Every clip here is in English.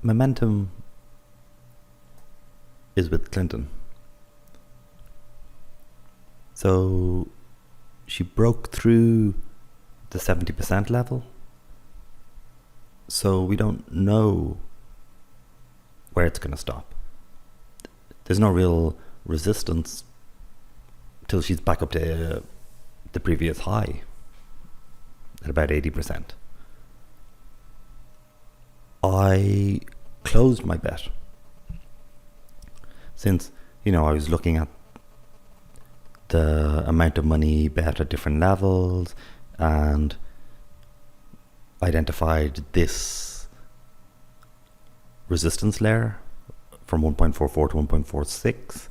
momentum is with Clinton. So she broke through the 70% level. So we don't know where it's going to stop. There's no real resistance till she's back up to the previous high at about 80%. I closed my bet since, I was looking at the amount of money bet at different levels and identified this resistance layer from 1.44 to 1.46,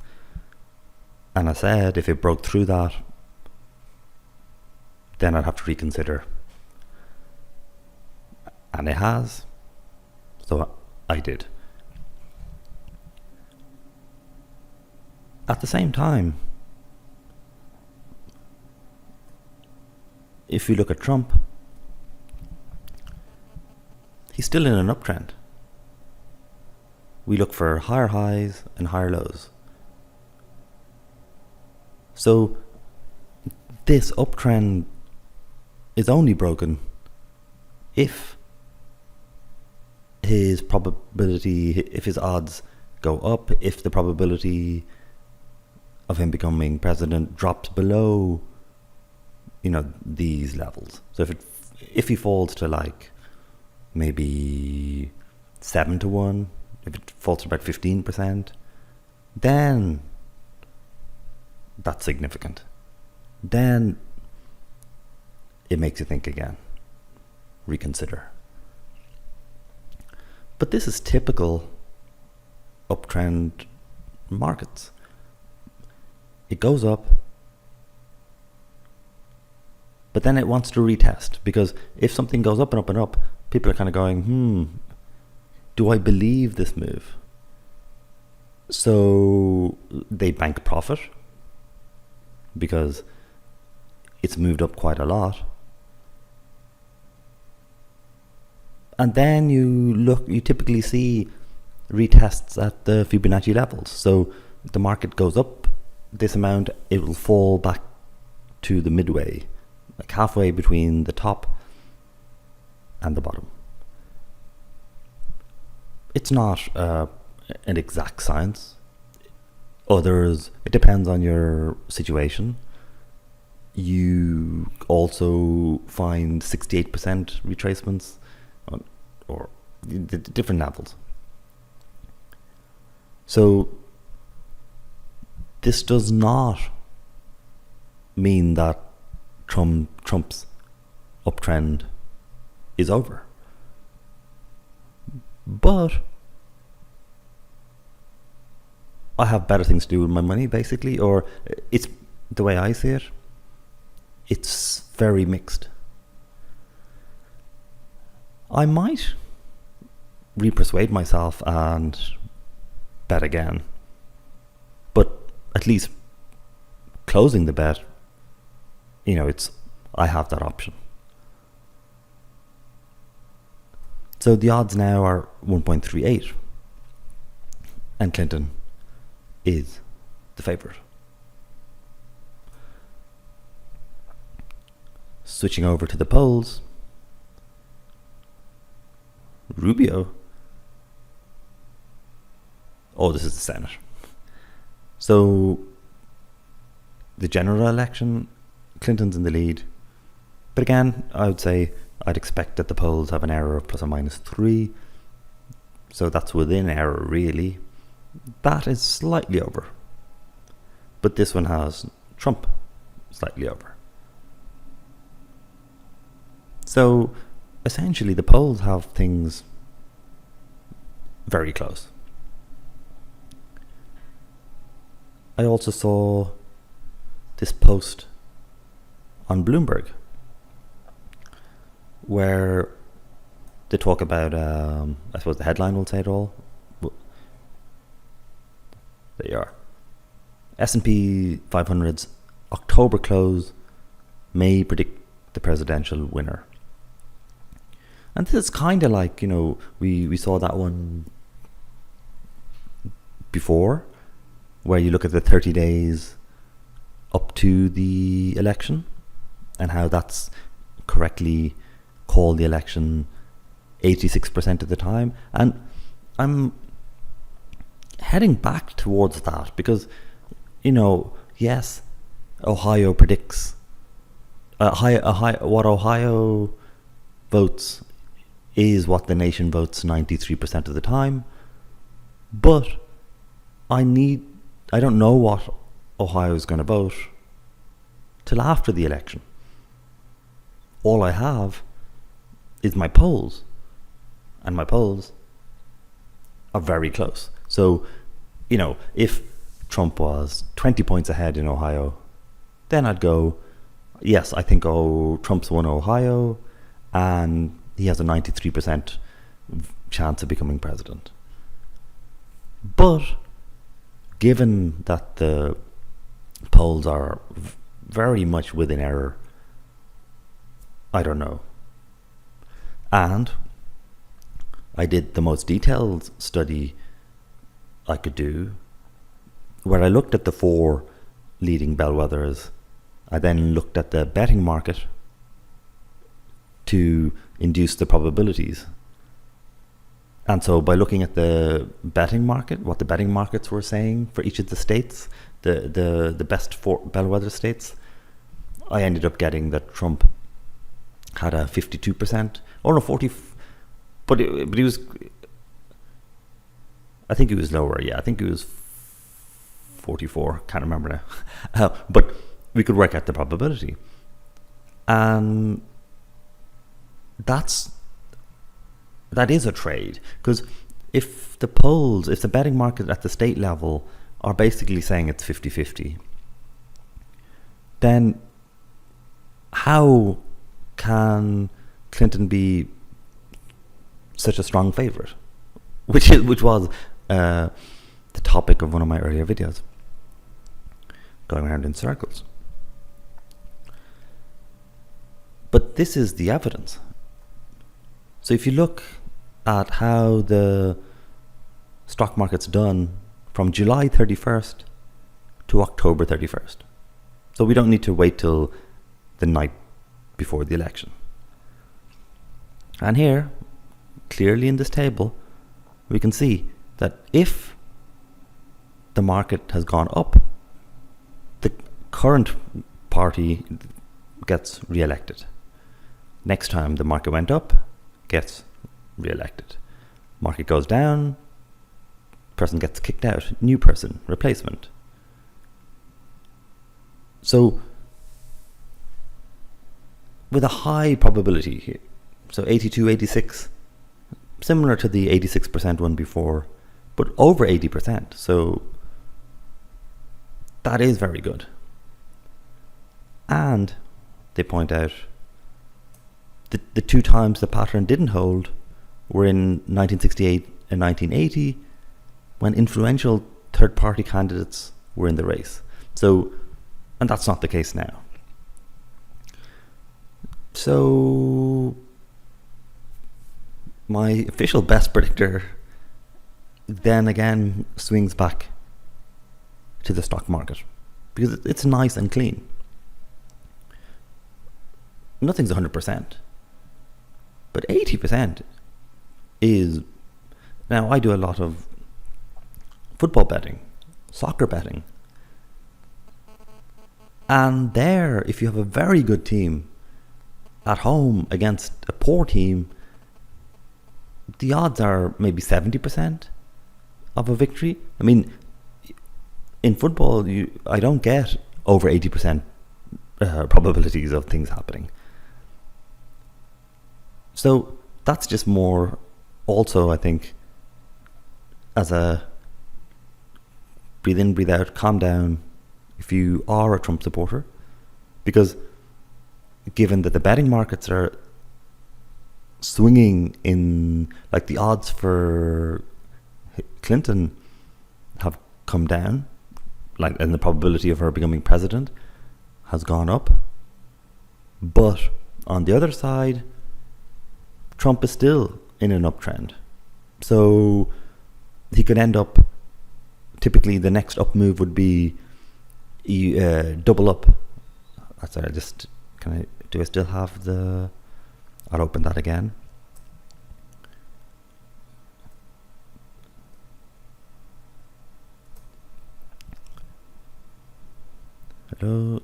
and I said if it broke through that, then I'd have to reconsider, and it has, so I did. At the same time, if you look at Trump, he's still in an uptrend. We look for higher highs and higher lows. So this uptrend is only broken if his odds go up, if the probability of him becoming president drops below, these levels. So if he falls to like maybe 7-1, if it falls to about 15%, then that's significant. Then it makes you think again, reconsider. But this is typical uptrend markets. It goes up, but then it wants to retest, because if something goes up and up and up, people are kind of going, do I believe this move? So they bank profit because it's moved up quite a lot. And then you typically see retests at the Fibonacci levels. So the market goes up this amount, it will fall back to the midway, like halfway between the top and the bottom. It's not an exact science. It depends on your situation. You also find 68% retracements or the different levels. So this does not mean that Trump's uptrend is over. But I have better things to do with my money, basically, or it's the way I see it. It's very mixed. I might re-persuade myself and bet again, but at least closing the bet, I have that option. So the odds now are 1.38, and Clinton is the favorite. Switching over to the polls, Rubio. Oh, this is the Senate. So the general election, Clinton's in the lead. But again, I would say I'd expect that the polls have an error of plus or minus 3. So that's within error, really. That is slightly over. But this one has Trump slightly over. So essentially the polls have things very close. I also saw this post on Bloomberg where they talk about, I suppose the headline will say it all. There you are. S&P 500's October close may predict the presidential winner. And this is kind of like, we saw that one before, where you look at the 30 days up to the election and how that's correctly called the election 86% of the time. And I'm heading back towards that because, yes, Ohio predicts what Ohio votes is what the nation votes 93% of the time. But I don't know what Ohio is going to vote till after the election. All I have is my polls, and my polls are very close. So, if Trump was 20 points ahead in Ohio, then I'd go, yes, I think Trump's won Ohio, and he has a 93% chance of becoming president. But given that the polls are very much within error, I don't know. And I did the most detailed study I could do, where I looked at the 4 leading bellwethers. I then looked at the betting market to induce the probabilities. And so by looking at the betting market, what the betting markets were saying for each of the states, the best 4 bellwether states, I ended up getting that Trump had a 52%, or no, 40, but he was, I think he was lower, yeah, I think he was 44, can't remember now. But we could work out the probability. And that is a trade, because if the betting market at the state level are basically saying it's 50-50, then how can Clinton be such a strong favorite? Which was the topic of one of my earlier videos, going around in circles. But this is the evidence. So if you look at how the stock market's done from July 31st to October 31st. So we don't need to wait till the night before the election. And here, clearly in this table, we can see that if the market has gone up, the current party gets re-elected. Next time the market went up, gets re-elected. Market goes down, person gets kicked out, new person, replacement. So with a high probability here, so 82, 86, similar to the 86% one before, but over 80%. So that is very good. And they point out the 2 times the pattern didn't hold were in 1968 and 1980, when influential third-party candidates were in the race. So, and that's not the case now. So my official best predictor then again swings back to the stock market, because it's nice and clean. Nothing's 100%, but 80% is. Now I do a lot of football betting, soccer betting, and there, if you have a very good team at home against a poor team, the odds are maybe 70% of a victory. I mean, in football, I don't get over 80% probabilities of things happening. So that's just more, also, I think, as a breathe in, breathe out, calm down if you are a Trump supporter, because given that the betting markets are swinging in, like, the odds for Clinton have come down, like, and the probability of her becoming president has gone up. But on the other side, Trump is still in an uptrend. So he could end up, typically the next up move would be double up. Sorry, do I still have I'll open that again. Hello,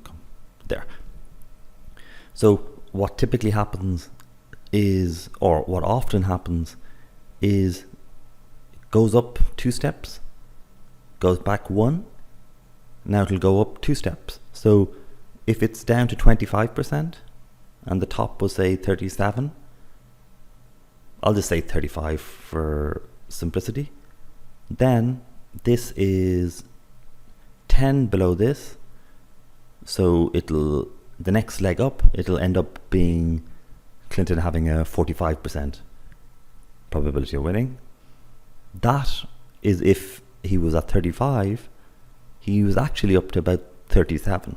there. So what typically happens is, or what often happens is, goes up 2 steps, goes back 1, now it'll go up 2 steps. So if it's down to 25% and the top was say 37, I'll just say 35 for simplicity, then this is 10 below this. So the next leg up, it'll end up being Clinton having a 45% probability of winning. That is if he was at 35, he was actually up to about 37.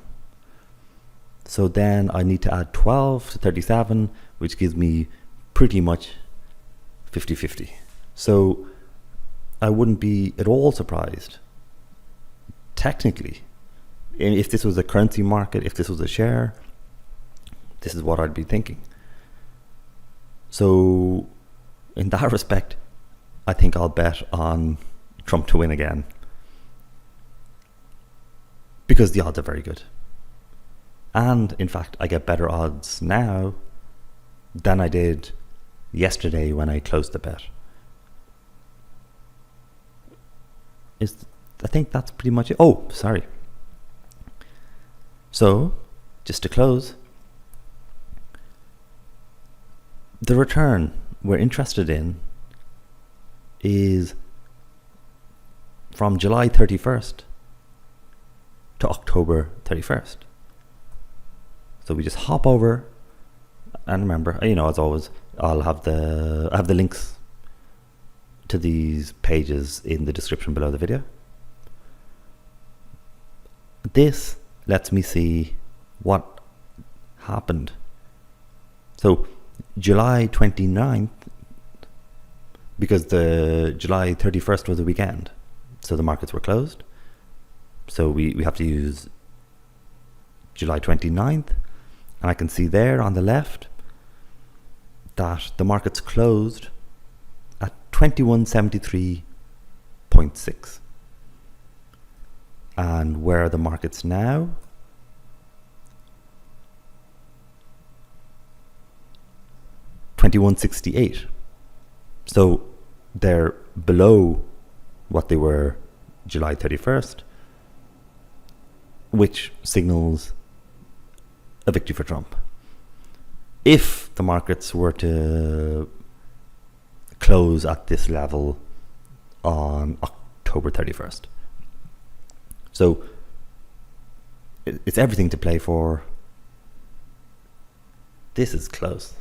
So then I need to add 12 to 37, which gives me pretty much 50-50. So I wouldn't be at all surprised, technically, if this was a currency market, if this was a share, this is what I'd be thinking. So in that respect, I think I'll bet on Trump to win again, because the odds are very good. And in fact, I get better odds now than I did yesterday when I closed the bet. I think that's pretty much it. Oh, sorry. So, just to close, the return we're interested in is from July 31st to October 31st. So we just hop over, and remember, as always, I have the links to these pages in the description below the video. This lets me see what happened. So July 29th, because the July 31st was a weekend, so the markets were closed. So we have to use July 29th. And I can see there on the left that the market's closed at 2173.6. And where are the markets now? $21.68. So they're below what they were July 31st, which signals a victory for Trump. If the markets were to close at this level on October 31st. So it's everything to play for. This is close.